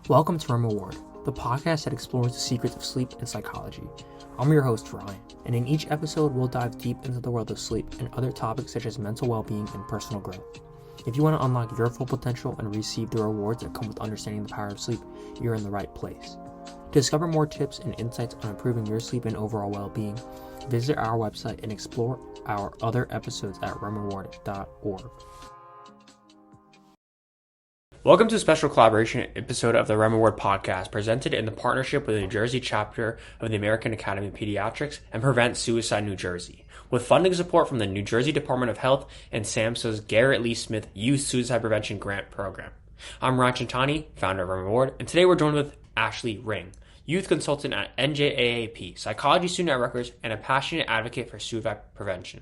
Welcome to REM Award, the podcast that explores the secrets of sleep and psychology. I'm your host, Ryan, and in each episode, we'll dive deep into the world of sleep and other topics such as mental well-being and personal growth. If you want to unlock your full potential and receive the rewards that come with understanding the power of sleep, you're in the right place. To discover more tips and insights on improving your sleep and overall well-being, visit our website and explore our other episodes at remaward.org. Welcome to a special collaboration episode of the REM Award podcast, presented in the partnership with the New Jersey chapter of the American Academy of Pediatrics and Prevent Suicide New Jersey, with funding support from the New Jersey Department of Health and SAMHSA's Garrett Lee Smith Youth Suicide Prevention Grant Program. I'm Ryan Chantani, founder of REM Award, and today we're joined with Ashley Ring, youth consultant at NJAAP, psychology student at Rutgers, and a passionate advocate for suicide prevention.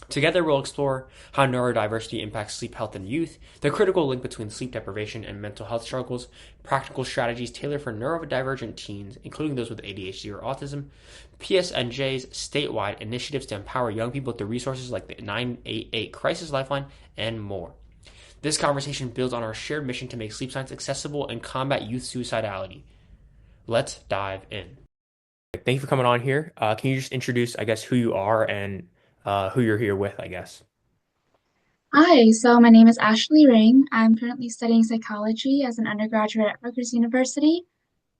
Together, we'll explore how neurodiversity impacts sleep health in youth, the critical link between sleep deprivation and mental health struggles, practical strategies tailored for neurodivergent teens, including those with ADHD or autism, PSNJ's statewide initiatives to empower young people through resources like the 988 Crisis Lifeline, and more. This conversation builds on our shared mission to make sleep science accessible and combat youth suicidality. Let's dive in. Thank you for coming on here. Can you just introduce, who you are and who you're here with, I guess? Hi, so my name is Ashley Ring. I'm currently studying psychology as an undergraduate at Rutgers University,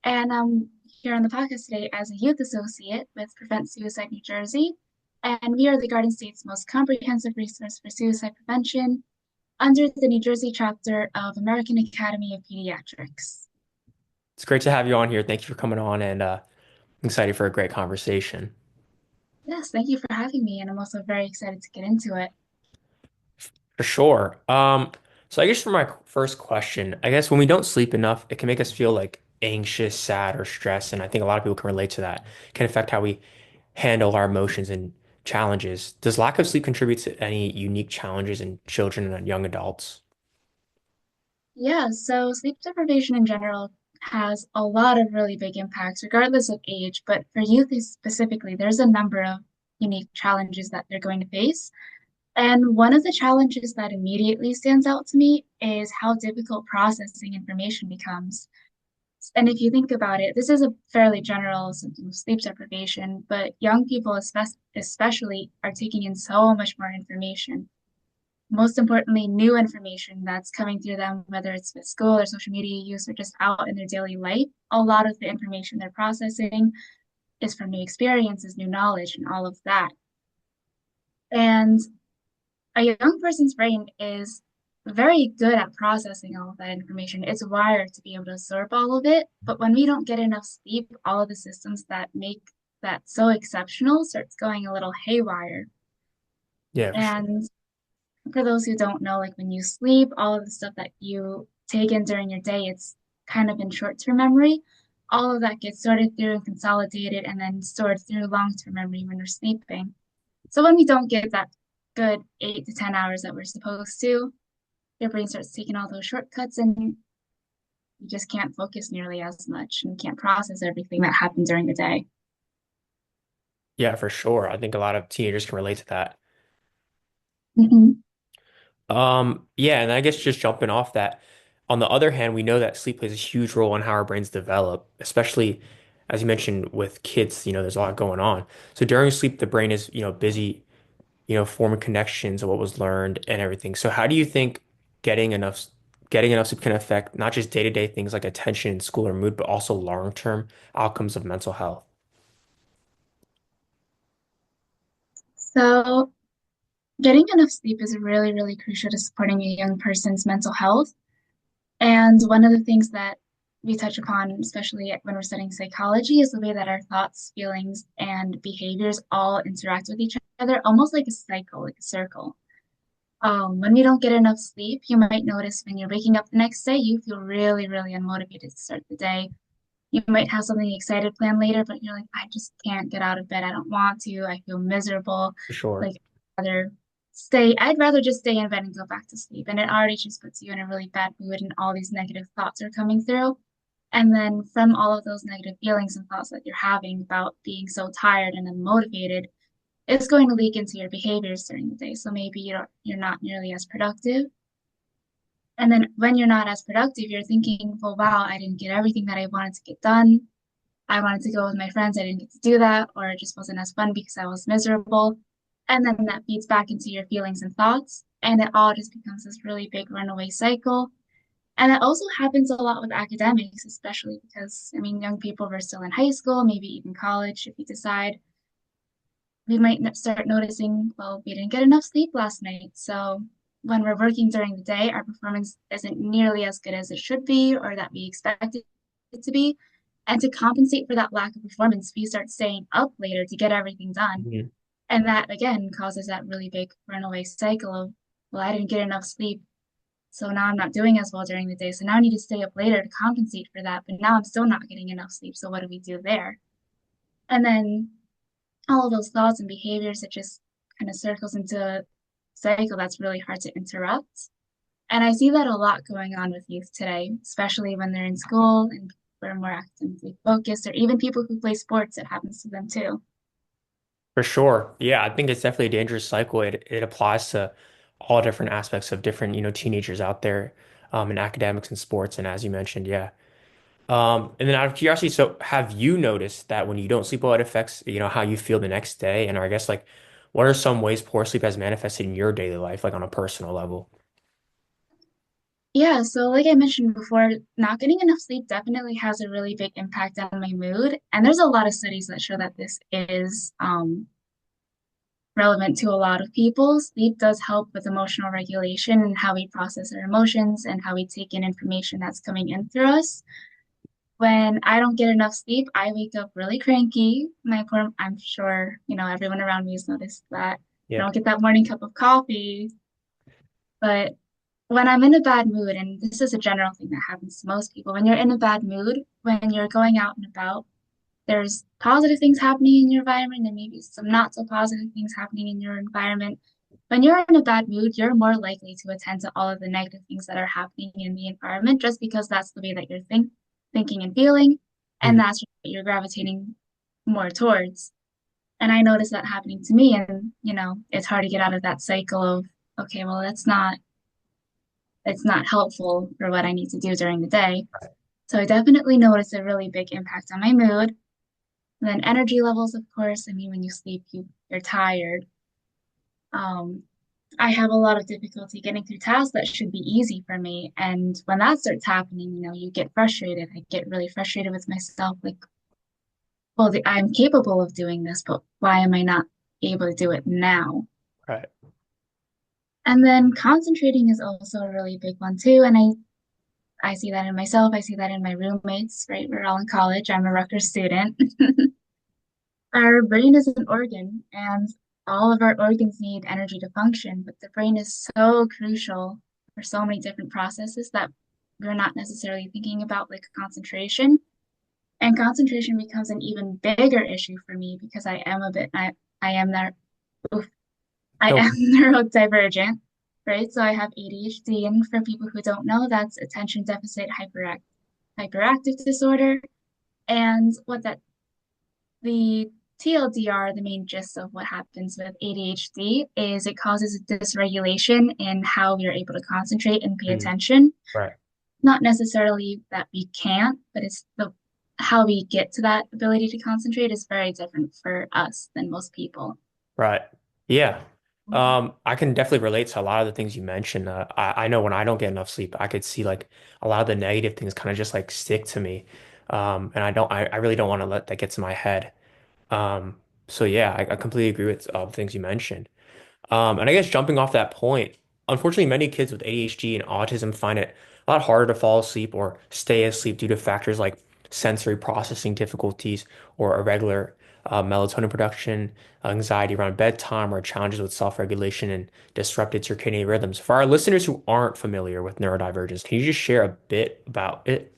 and I'm here on the podcast today as a youth associate with Prevent Suicide New Jersey. And we are the Garden State's most comprehensive resource for suicide prevention under the New Jersey chapter of American Academy of Pediatrics. It's great to have you on here. Thank you for coming on, and I'm excited for a great conversation. Yes, thank you for having me, and I'm also very excited to get into it. For sure. So I guess for my first question, I guess when we don't sleep enough, it can make us feel like anxious, sad, or stressed, and I think a lot of people can relate to that. It can affect how we handle our emotions and challenges. Does lack of sleep contribute to any unique challenges in children and young adults? Yeah, so sleep deprivation in general has a lot of really big impacts, regardless of age. But for youth specifically, there's a number of unique challenges that they're going to face. And one of the challenges that immediately stands out to me is how difficult processing information becomes. And if you think about it, this is a fairly general symptom of sleep deprivation, but young people especially are taking in so much more information, most importantly, new information that's coming through them, whether it's with school or social media use or just out in their daily life. A lot of the information they're processing is from new experiences, new knowledge, and all of that. And a young person's brain is very good at processing all of that information. It's wired to be able to absorb all of it. But when we don't get enough sleep, all of the systems that make that so exceptional starts going a little haywire. Yeah, for sure. And for those who don't know, like when you sleep, all of the stuff that you take in during your day, it's kind of in short-term memory. All of that gets sorted through and consolidated and then stored through long-term memory when we're sleeping. So when we don't get that good 8 to 10 hours that we're supposed to, your brain starts taking all those shortcuts and you just can't focus nearly as much and can't process everything that happened during the day. Yeah, for sure. I think a lot of teenagers can relate to that. Mhm. Yeah, and I guess just jumping off that, on the other hand, we know that sleep plays a huge role in how our brains develop, especially as you mentioned with kids, there's a lot going on. So during sleep, the brain is, busy, forming connections of what was learned and everything. So how do you think getting enough getting enough sleep can affect not just day-to-day things like attention in school or mood, but also long-term outcomes of mental health? So getting enough sleep is really, really crucial to supporting a young person's mental health. And one of the things that we touch upon, especially when we're studying psychology, is the way that our thoughts, feelings, and behaviors all interact with each other, almost like a cycle, like a circle. When we don't get enough sleep, you might notice when you're waking up the next day, you feel really, really unmotivated to start the day. You might have something excited planned later, but you're like, I just can't get out of bed. I don't want to. I feel miserable. For sure. Like, I'd rather just stay in bed and go back to sleep. And it already just puts you in a really bad mood, and all these negative thoughts are coming through. And then from all of those negative feelings and thoughts that you're having about being so tired and unmotivated, it's going to leak into your behaviors during the day. So maybe you're not nearly as productive. And then when you're not as productive, you're thinking, well, wow, I didn't get everything that I wanted to get done. I wanted to go with my friends. I didn't get to do that, or it just wasn't as fun because I was miserable. And then that feeds back into your feelings and thoughts. And it all just becomes this really big runaway cycle. And that also happens a lot with academics, especially because, I mean, young people are still in high school, maybe even college, if you decide. We might start noticing, well, we didn't get enough sleep last night. So when we're working during the day, our performance isn't nearly as good as it should be or that we expect it to be. And to compensate for that lack of performance, we start staying up later to get everything done. Mhm. And that again causes that really big runaway cycle of, well, I didn't get enough sleep. So now I'm not doing as well during the day. So now I need to stay up later to compensate for that. But now I'm still not getting enough sleep. So what do we do there? And then all of those thoughts and behaviors, it just kind of circles into a cycle that's really hard to interrupt. And I see that a lot going on with youth today, especially when they're in school and we're more academically focused, or even people who play sports, it happens to them too. For sure. Yeah, I think it's definitely a dangerous cycle. It applies to all different aspects of different, teenagers out there, in academics and sports. And as you mentioned, yeah. And then out of curiosity, so have you noticed that when you don't sleep well, it affects, how you feel the next day? And I guess like, what are some ways poor sleep has manifested in your daily life, like on a personal level? Yeah, so like I mentioned before, not getting enough sleep definitely has a really big impact on my mood. And there's a lot of studies that show that this is relevant to a lot of people. Sleep does help with emotional regulation and how we process our emotions and how we take in information that's coming in through us. When I don't get enough sleep, I wake up really cranky. I'm sure, everyone around me has noticed that. I Yeah. don't get that morning cup of coffee. But when I'm in a bad mood, and this is a general thing that happens to most people, when you're in a bad mood, when you're going out and about, there's positive things happening in your environment and maybe some not so positive things happening in your environment. When you're in a bad mood, you're more likely to attend to all of the negative things that are happening in the environment just because that's the way that you're thinking and feeling, and Mhm. that's what you're gravitating more towards. And I noticed that happening to me, and it's hard to get out of that cycle of, okay, well, it's not helpful for what I need to do during the day. So I definitely noticed a really big impact on my mood. And then energy levels, of course. I mean, when you sleep, you're tired. Um, I have a lot of difficulty getting through tasks that should be easy for me. And when that starts happening, you get frustrated. I get really frustrated with myself, like, well, I'm capable of doing this, but why am I not able to do it now? Right. And then concentrating is also a really big one too. And I see that in myself. I see that in my roommates, right? We're all in college. I'm a Rutgers student. Our brain is an organ, and all of our organs need energy to function, but the brain is so crucial for so many different processes that we're not necessarily thinking about, like concentration. And concentration becomes an even bigger issue for me because I am there, I No. am neurodivergent, right? So I have ADHD, and for people who don't know, that's attention deficit hyperactive disorder. And what that the TLDR, the main gist of what happens with ADHD, is it causes a dysregulation in how we are able to concentrate and pay Mhm. attention. Right. Not necessarily that we can't, but it's the how we get to that ability to concentrate is very different for us than most people. Right. Yeah. I can definitely relate to a lot of the things you mentioned. I know when I don't get enough sleep, I could see like a lot of the negative things kind of just like stick to me. And I really don't want to let that get to my head. So yeah, I completely agree with the things you mentioned. And I guess jumping off that point, unfortunately, many kids with ADHD and autism find it a lot harder to fall asleep or stay asleep due to factors like sensory processing difficulties or irregular melatonin production, anxiety around bedtime, or challenges with self-regulation and disrupted circadian rhythms. For our listeners who aren't familiar with neurodivergence, can you just share a bit about it?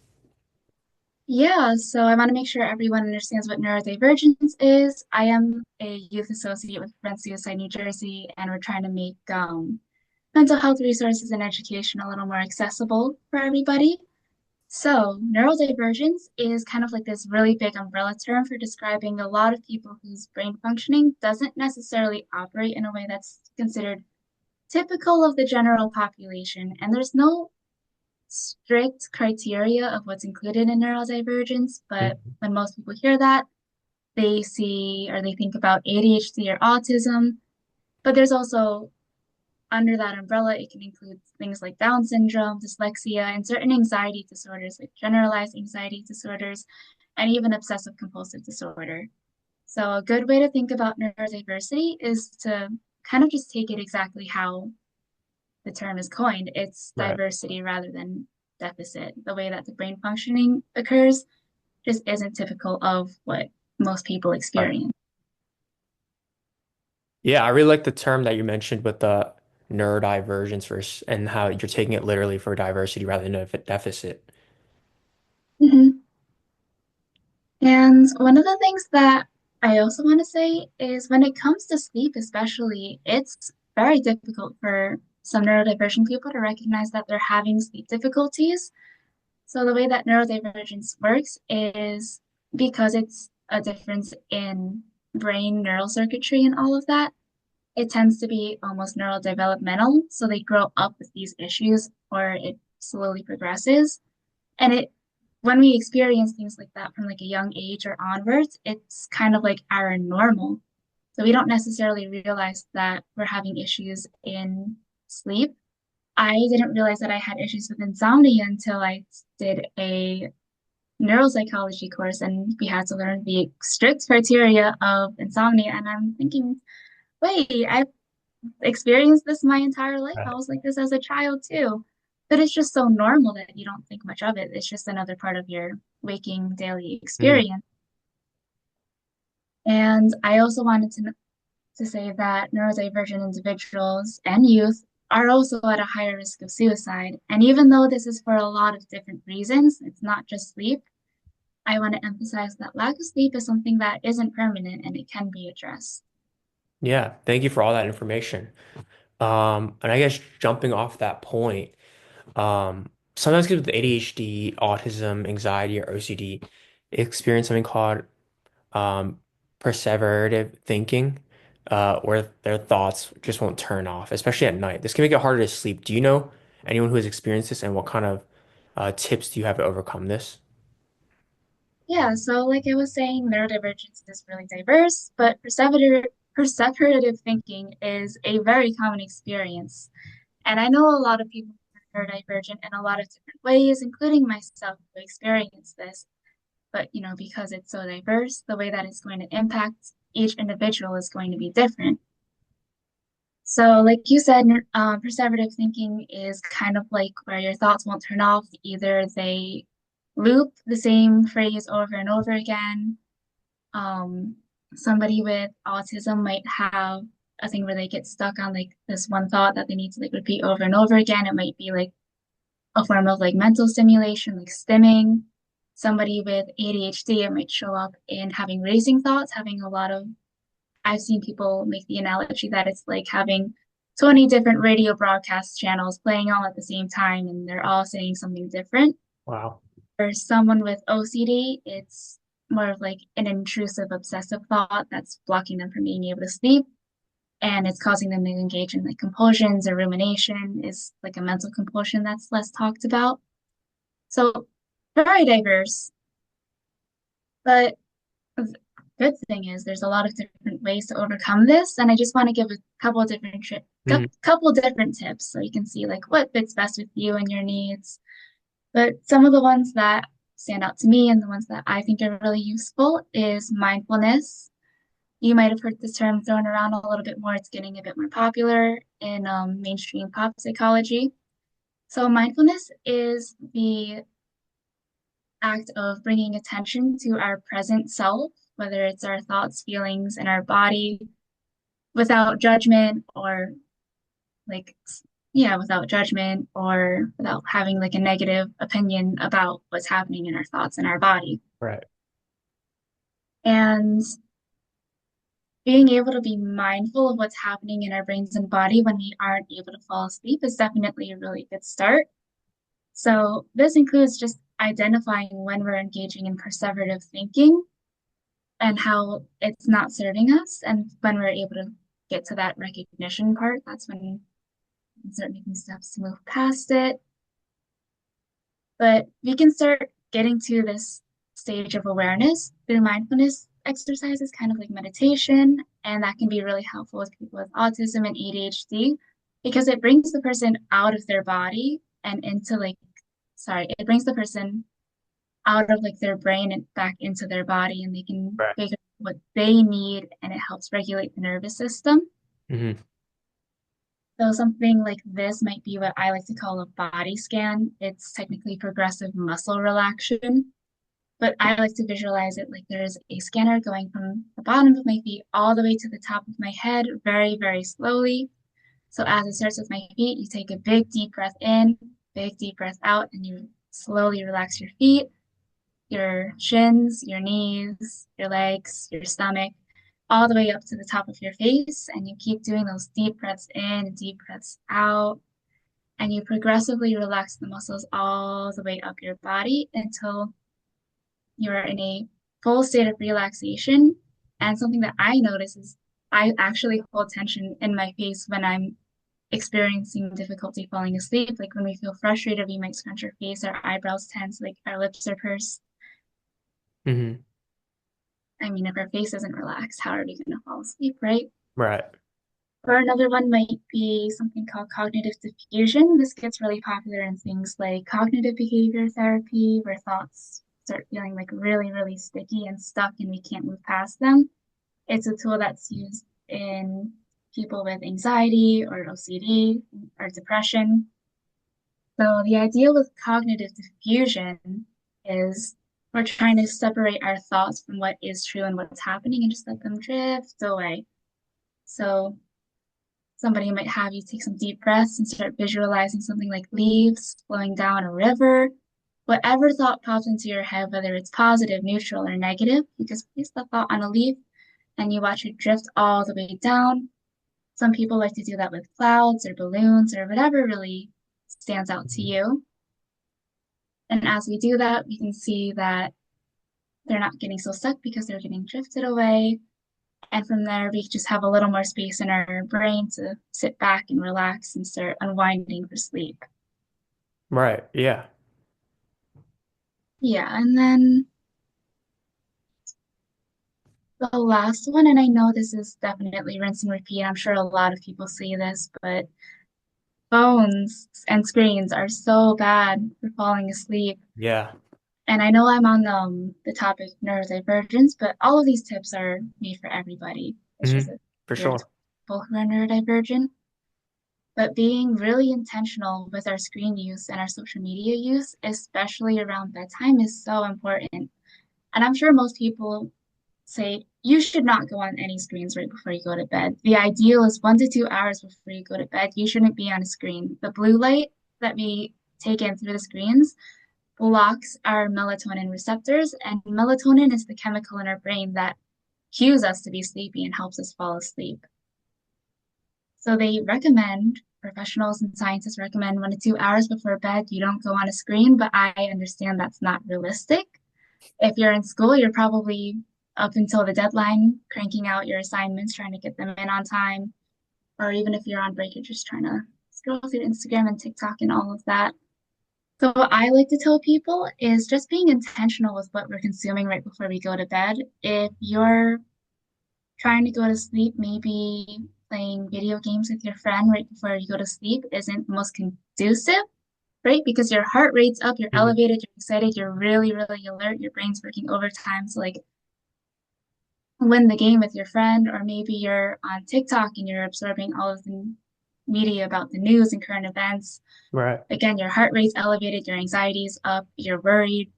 Yeah, so I want to make sure everyone understands what neurodivergence is. I am a youth associate with Prevent Suicide New Jersey, and we're trying to make mental health resources and education a little more accessible for everybody. So, neurodivergence is kind of like this really big umbrella term for describing a lot of people whose brain functioning doesn't necessarily operate in a way that's considered typical of the general population. And there's no strict criteria of what's included in neurodivergence, but Mhm. when most people hear that, they see or they think about ADHD or autism. But there's also under that umbrella, it can include things like Down syndrome, dyslexia, and certain anxiety disorders like generalized anxiety disorders, and even obsessive compulsive disorder. So a good way to think about neurodiversity is to kind of just take it exactly how the term is coined. It's Right. diversity rather than deficit. The way that the brain functioning occurs just isn't typical of what most people Right. experience. Yeah, I really like the term that you mentioned with the neurodivergence versus and how you're taking it literally for diversity rather than a deficit. Mhm. And one of the things that I also want to say is when it comes to sleep, especially, it's very difficult for some neurodivergent people to recognize that they're having sleep difficulties. So the way that neurodivergence works is because it's a difference in brain neural circuitry and all of that, it tends to be almost neurodevelopmental. So they grow up with these issues or it slowly progresses. And it when we experience things like that from like a young age or onwards, it's kind of like our normal. So we don't necessarily realize that we're having issues in sleep. I didn't realize that I had issues with insomnia until I did a neuropsychology course and we had to learn the strict criteria of insomnia. And I'm thinking, wait, I've experienced this my entire life. I Right. was like this as a child too. But it's just so normal that you don't think much of it. It's just another part of your waking daily Mm. experience. And I also wanted to say that neurodivergent individuals and youth are also at a higher risk of suicide. And even though this is for a lot of different reasons, it's not just sleep. I want to emphasize that lack of sleep is something that isn't permanent and it can be addressed. Yeah, thank you for all that information. And I guess jumping off that point, sometimes kids with ADHD, autism, anxiety, or OCD experience something called um, perseverative thinking, where their thoughts just won't turn off, especially at night. This can make it harder to sleep. Do you know anyone who has experienced this, and what kind of tips do you have to overcome this? Yeah, so like I was saying, neurodivergence is really diverse, but perseverative thinking is a very common experience. And I know a lot of people are neurodivergent in a lot of different ways, including myself who experienced this. But because it's so diverse, the way that it's going to impact each individual is going to be different. So, like you said, perseverative thinking is kind of like where your thoughts won't turn off. Either they loop the same phrase over and over again. Um, Somebody with autism might have a thing where they get stuck on like this one thought that they need to like repeat over and over again. It might be like a form of like mental stimulation, like stimming. Somebody with ADHD, it might show up in having racing thoughts, having a lot of I've seen people make the analogy that it's like having 20 different radio broadcast channels playing all at the same time and they're all saying something different. Wow. For someone with OCD, it's more of like an intrusive obsessive thought that's blocking them from being able to sleep and it's causing them to engage in like compulsions or rumination is like a mental compulsion that's less talked about. So very diverse, but the good thing is there's a lot of different ways to overcome this, and I just want to give a couple of different Mhm. couple different tips so you can see like what fits best with you and your needs. But some of the ones that stand out to me and the ones that I think are really useful is mindfulness. You might have heard this term thrown around a little bit more. It's getting a bit more popular in mainstream pop psychology. So mindfulness is the act of bringing attention to our present self, whether it's our thoughts, feelings, and our body without judgment or like, yeah, without judgment or without having like a negative opinion about what's happening in our thoughts and our body. Right. And being able to be mindful of what's happening in our brains and body when we aren't able to fall asleep is definitely a really good start. So this includes just identifying when we're engaging in perseverative thinking and how it's not serving us. And when we're able to get to that recognition part, that's when we can start making steps to move past it. But we can start getting to this stage of awareness through mindfulness exercises, kind of like meditation, and that can be really helpful with people with autism and ADHD because it brings the person out of their body and into it brings the person out of like their brain and back into their body, and they can Right. figure out what they need, and it helps regulate the nervous system. Hmm. So something like this might be what I like to call a body scan. It's technically progressive muscle relaxation, but I like to visualize it like there's a scanner going from the bottom of my feet all the way to the top of my head very, very slowly. So as it starts with my feet, you take a big deep breath in, big deep breath out, and you slowly relax your feet, your shins, your knees, your legs, your stomach, all the way up to the top of your face. And you keep doing those deep breaths in and deep breaths out. And you progressively relax the muscles all the way up your body until you're in a full state of relaxation. And something that I notice is I actually hold tension in my face when I'm experiencing difficulty falling asleep. Like when we feel frustrated, we might scrunch our face, our eyebrows tense, like our lips are pursed. Hmm. I mean, if our face isn't relaxed, how are we going to fall asleep, right? Right. Or another one might be something called cognitive diffusion. This gets really popular in things like cognitive behavior therapy, where thoughts start feeling like really, really sticky and stuck and we can't move past them. It's a tool that's used in people with anxiety or OCD or depression. So the idea with cognitive diffusion is we're trying to separate our thoughts from what is true and what's happening and just let them drift away. So somebody might have you take some deep breaths and start visualizing something like leaves flowing down a river. Whatever thought pops into your head, whether it's positive, neutral, or negative, you just place the thought on a leaf and you watch it drift all the way down. Some people like to do that with clouds or balloons or whatever really stands out to you. And as we do that, we can see that they're not getting so stuck because they're getting drifted away. And from there, we just have a little more space in our brain to sit back and relax and start unwinding for sleep. Right. Yeah. Yeah, and then the last one, and I know this is definitely rinse and repeat. I'm sure a lot of people see this, but phones and screens are so bad for falling asleep. Yeah. And I know I'm on the topic of neurodivergence, but all of these tips are made for everybody. It's just Hmm. that For geared to sure. people who are neurodivergent. But being really intentional with our screen use and our social media use, especially around bedtime, is so important. And I'm sure most people say you should not go on any screens right before you go to bed. The ideal is 1 to 2 hours before you go to bed. You shouldn't be on a screen. The blue light that we take in through the screens blocks our melatonin receptors, and melatonin is the chemical in our brain that cues us to be sleepy and helps us fall asleep. So they recommend, professionals and scientists recommend 1 to 2 hours before bed, you don't go on a screen, but I understand that's not realistic. If you're in school, you're probably up until the deadline, cranking out your assignments, trying to get them in on time. Or even if you're on break, you're just trying to scroll through Instagram and TikTok and all of that. So what I like to tell people is just being intentional with what we're consuming right before we go to bed. If you're trying to go to sleep, maybe playing video games with your friend right before you go to sleep isn't most conducive, right? Because your heart rate's up, you're Hmm. elevated, you're excited, you're really, really alert, your brain's working overtime to like win the game with your friend, or maybe you're on TikTok and you're absorbing all of the media about the news and current events. Right. Again, your heart rate's elevated, your anxiety's up, you're worried.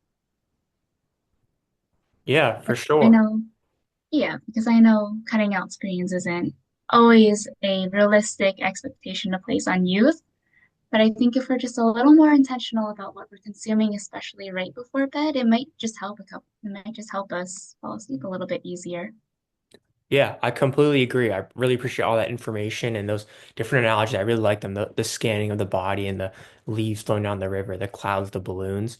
Yeah, for I sure. know, yeah, because I know cutting out screens isn't always a realistic expectation to place on youth. But I think if we're just a little more intentional about what we're consuming, especially right before bed, it might just help us fall asleep a little bit easier. Yeah, I completely agree. I really appreciate all that information and those different analogies. I really like them. The scanning of the body and the leaves flowing down the river, the clouds, the balloons.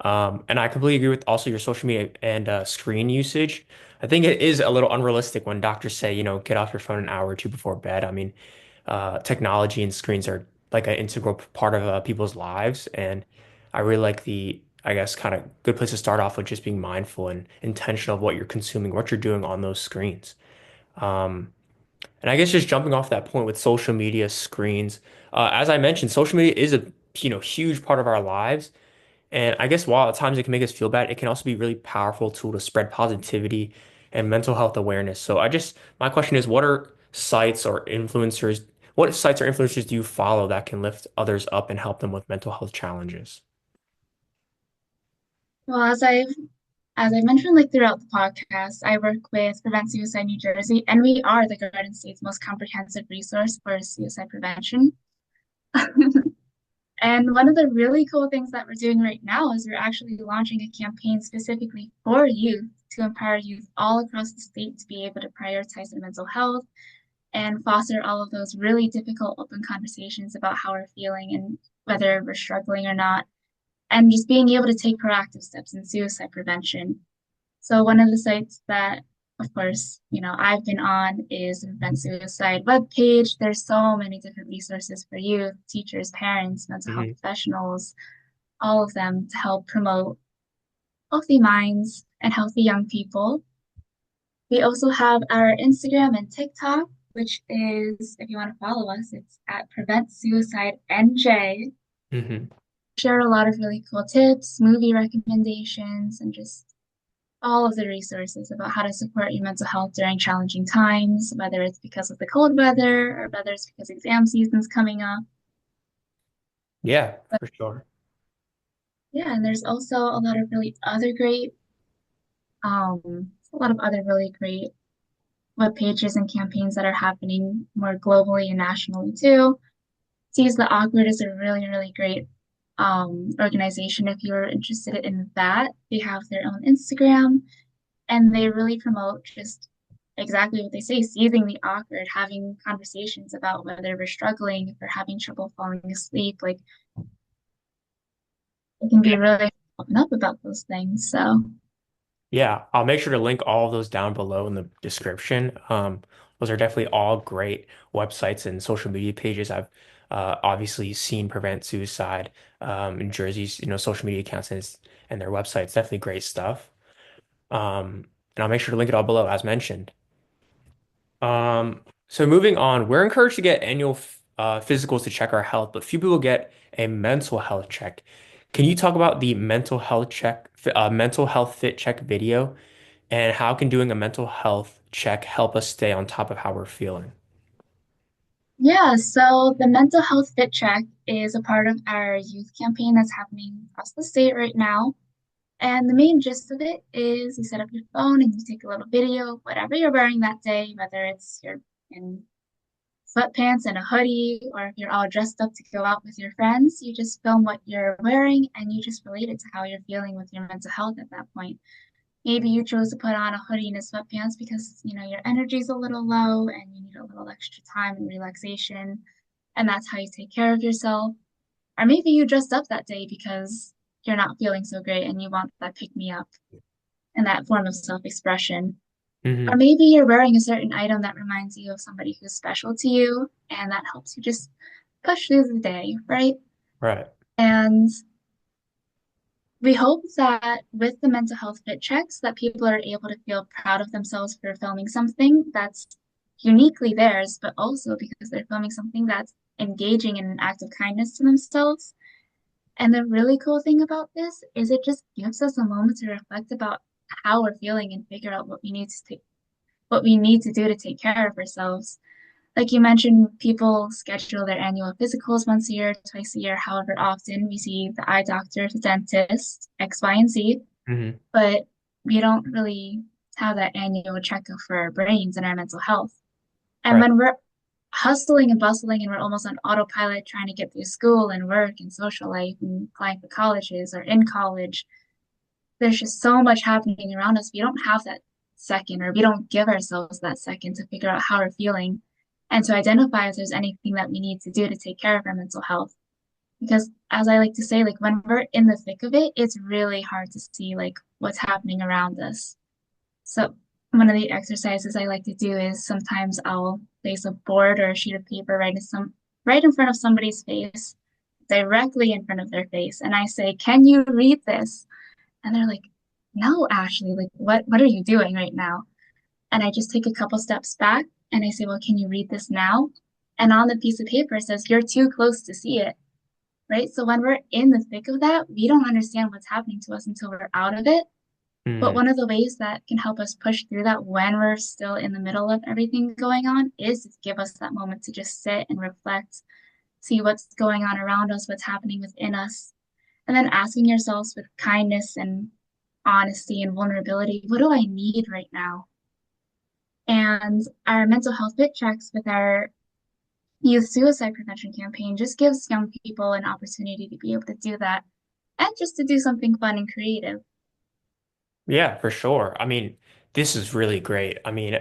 And I completely agree with also your social media and screen usage. I think it is a little unrealistic when doctors say, get off your phone an hour or two before bed. I mean, technology and screens are like an integral part of people's lives. And I really like I guess, kind of good place to start off with just being mindful and intentional of what you're consuming, what you're doing on those screens. Um, and I guess just jumping off that point with social media screens, as I mentioned, social media is a huge part of our lives. And I guess while at times it can make us feel bad, it can also be a really powerful tool to spread positivity and mental health awareness. So my question is, what sites or influencers do you follow that can lift others up and help them with mental health challenges? Well, as I mentioned like throughout the podcast, I work with Prevent Suicide New Jersey, and we are the Garden State's most comprehensive resource for suicide prevention. And one of the really cool things that we're doing right now is we're actually launching a campaign specifically for youth to empower youth all across the state to be able to prioritize their mental health and foster all of those really difficult open conversations about how we're feeling and whether we're struggling or not, and just being able to take proactive steps in suicide prevention. So one of the sites that, of course, I've been on is the Prevent Suicide webpage. There's so many different resources for youth, teachers, parents, mental health Hmm. professionals, all of them to help promote healthy minds and healthy young people. We also have our Instagram and TikTok, which is, if you want to follow us, it's at Prevent Suicide NJ. Hmm. Share a lot of really cool tips, movie recommendations, and just all of the resources about how to support your mental health during challenging times, whether it's because of the cold weather or whether it's because exam season's coming up. Yeah, But for sure. yeah, and there's also a lot of other really great web pages and campaigns that are happening more globally and nationally too. Seize the Awkward is a really, really great organization if you're interested in that. They have their own Instagram and they really promote just exactly what they say, seizing the awkward, having conversations about whether we're struggling, if we're having trouble falling asleep. Like it can be really open up about those things. So Yeah, I'll make sure to link all of those down below in the description. Those are definitely all great websites and social media pages. I've obviously seen Prevent Suicide in Jersey's, social media accounts and their websites. Definitely great stuff. And I'll make sure to link it all below, as mentioned. So moving on, we're encouraged to get annual physicals to check our health, but few people get a mental health check. Can you talk about the mental health fit check video, and how can doing a mental health check help us stay on top of how we're feeling? yeah, so the mental health fit check is a part of our youth campaign that's happening across the state right now. And the main gist of it is you set up your phone and you take a little video of whatever you're wearing that day, whether it's you're in sweatpants and a hoodie, or if you're all dressed up to go out with your friends, you just film what you're wearing and you just relate it to how you're feeling with your mental health at that point. Maybe you chose to put on a hoodie and a sweatpants because, your energy's a little low and you need a little extra time and relaxation, and that's how you take care of yourself. Or maybe you dressed up that day because you're not feeling so great and you want that pick me up and that form of self-expression. Or Hmm. maybe you're wearing a certain item that reminds you of somebody who's special to you, and that helps you just push through the day, right? Right. And we hope that with the mental health fit checks that people are able to feel proud of themselves for filming something that's uniquely theirs, but also because they're filming something that's engaging in an act of kindness to themselves. And the really cool thing about this is it just gives us a moment to reflect about how we're feeling and figure out what we need to do to take care of ourselves. Like you mentioned, people schedule their annual physicals once a year, twice a year, however often. We see the eye doctor, the dentist, X, Y, and Z, Hmm. but we don't really have that annual checkup for our brains and our mental health. And Right. when we're hustling and bustling and we're almost on autopilot trying to get through school and work and social life and applying for colleges or in college, there's just so much happening around us. We don't have that second, or we don't give ourselves that second to figure out how we're feeling and to identify if there's anything that we need to do to take care of our mental health. Because as I like to say, like when we're in the thick of it, it's really hard to see like what's happening around us. So one of the exercises I like to do is sometimes I'll place a board or a sheet of paper right in front of somebody's face, directly in front of their face and I say, "Can you read this?" And they're like, "No, Ashley, like what are you doing right now?" And I just take a couple steps back and I say, "Well, can you read this now?" And on the piece of paper it says, "You're too close to see it." Right? So when we're in the thick of that, we don't understand what's happening to us until we're out of it. But Mm, one of the ways that can help us push through that when we're still in the middle of everything going on is to give us that moment to just sit and reflect, see what's going on around us, what's happening within us, and then asking yourselves with kindness and honesty and vulnerability, what do I need right now? And our mental health fit checks with our youth suicide prevention campaign just gives young people an opportunity to be able to do that and just to do something fun and creative. yeah, for sure. I mean, this is really great. I mean,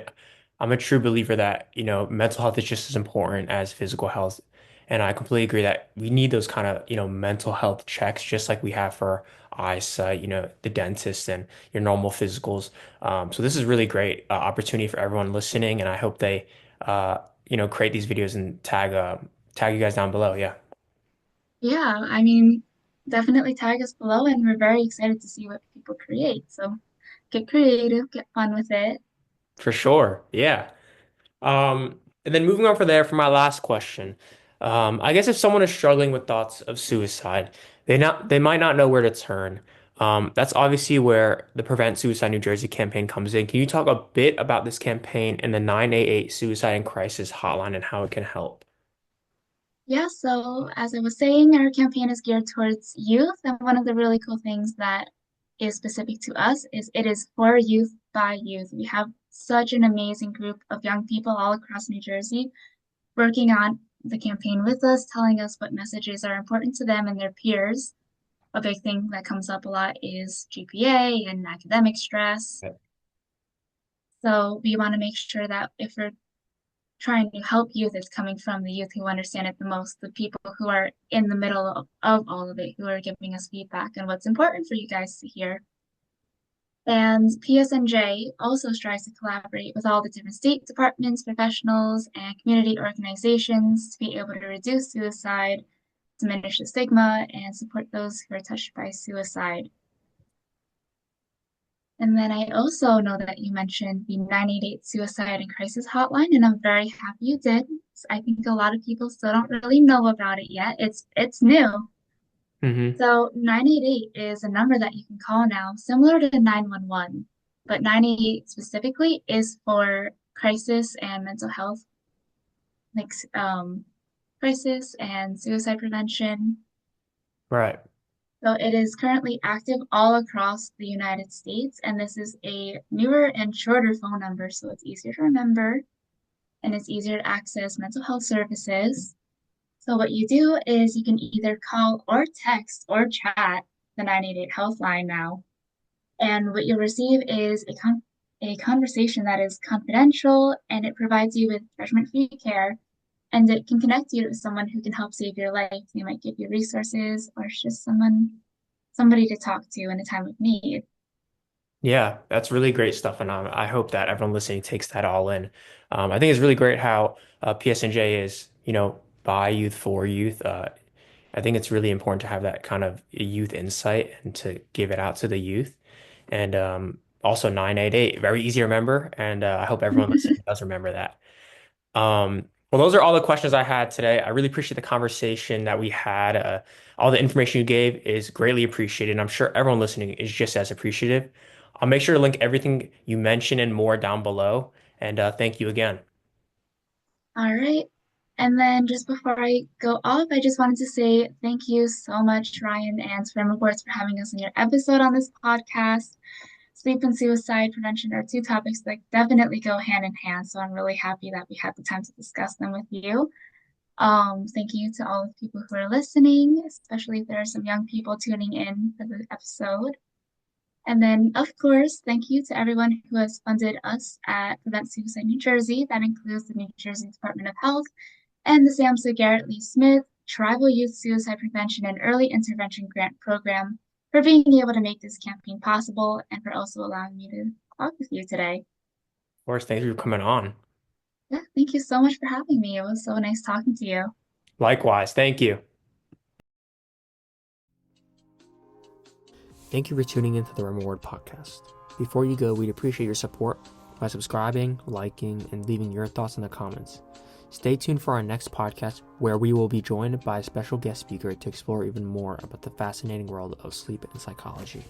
I'm a true believer that, mental health is just as important as physical health. And I completely agree that we need those kind of, mental health checks just like we have for eyesight, the dentist and your normal physicals. So this is really great opportunity for everyone listening. And I hope they, create these videos and tag you guys down below. Yeah. Yeah, I mean, definitely tag us below, and we're very excited to see what people create. So get creative, get fun with it. For sure. Yeah. And then moving on from there for my last question. I guess if someone is struggling with thoughts of suicide, they might not know where to turn. That's obviously where the Prevent Suicide New Jersey campaign comes in. Can you talk a bit about this campaign and the 988 Suicide and Crisis Hotline and how it can help? Yeah, so as I was saying, our campaign is geared towards youth, and one of the really cool things that is specific to us is it is for youth by youth. We have such an amazing group of young people all across New Jersey working on the campaign with us, telling us what messages are important to them and their peers. A big thing that comes up a lot is GPA and academic stress. So we want to make sure that if we're trying to help youth, it's coming from the youth who understand it the most, the people who are in the middle of all of it, who are giving us feedback and what's important for you guys to hear. And PSNJ also strives to collaborate with all the different state departments, professionals, and community organizations to be able to reduce suicide, diminish the stigma, and support those who are touched by suicide. And then I also know that you mentioned the 988 Suicide and Crisis Hotline, and I'm very happy you did. I think a lot of people still don't really know about it yet. It's new. Hmm. So 988 is a number that you can call now, similar to 911, but 988 specifically is for crisis and mental health, like crisis and suicide prevention. Right. So it is currently active all across the United States, and this is a newer and shorter phone number, so it's easier to remember and it's easier to access mental health services. So what you do is you can either call or text or chat the 988 health line now, and what you'll receive is a conversation that is confidential and it provides you with judgment-free care and it can connect you to someone who can help save your life. They might give you resources or it's just somebody to talk to in a time of need. Yeah, that's really great stuff, and I hope that everyone listening takes that all in. I think it's really great how PSNJ is, by youth for youth. I think it's really important to have that kind of youth insight and to give it out to the youth. And also 988, very easy to remember, and I hope everyone listening does remember that. Well, those are all the questions I had today. I really appreciate the conversation that we had. All the information you gave is greatly appreciated, and I'm sure everyone listening is just as appreciative. I'll make sure to link everything you mentioned and more down below. And thank you again. All right. And then just before I go off, I just wanted to say thank you so much, Ryan and Swim Reports, for having us in your episode on this podcast. Sleep and suicide prevention are two topics that definitely go hand in hand. So I'm really happy that we had the time to discuss them with you. Thank you to all the people who are listening, especially if there are some young people tuning in for the episode. And then, of course, thank you to everyone who has funded us at Prevent Suicide New Jersey. That includes the New Jersey Department of Health and the SAMHSA Garrett Lee Smith Tribal Youth Suicide Prevention and Early Intervention Grant Program for being able to make this campaign possible and for also allowing me to talk with you today. Of course, thank you for coming on. Yeah, thank you so much for having me. It was so nice talking to you. Likewise, thank you. Thank you for tuning into the REM Award podcast. Before you go, we'd appreciate your support by subscribing, liking, and leaving your thoughts in the comments. Stay tuned for our next podcast, where we will be joined by a special guest speaker to explore even more about the fascinating world of sleep and psychology.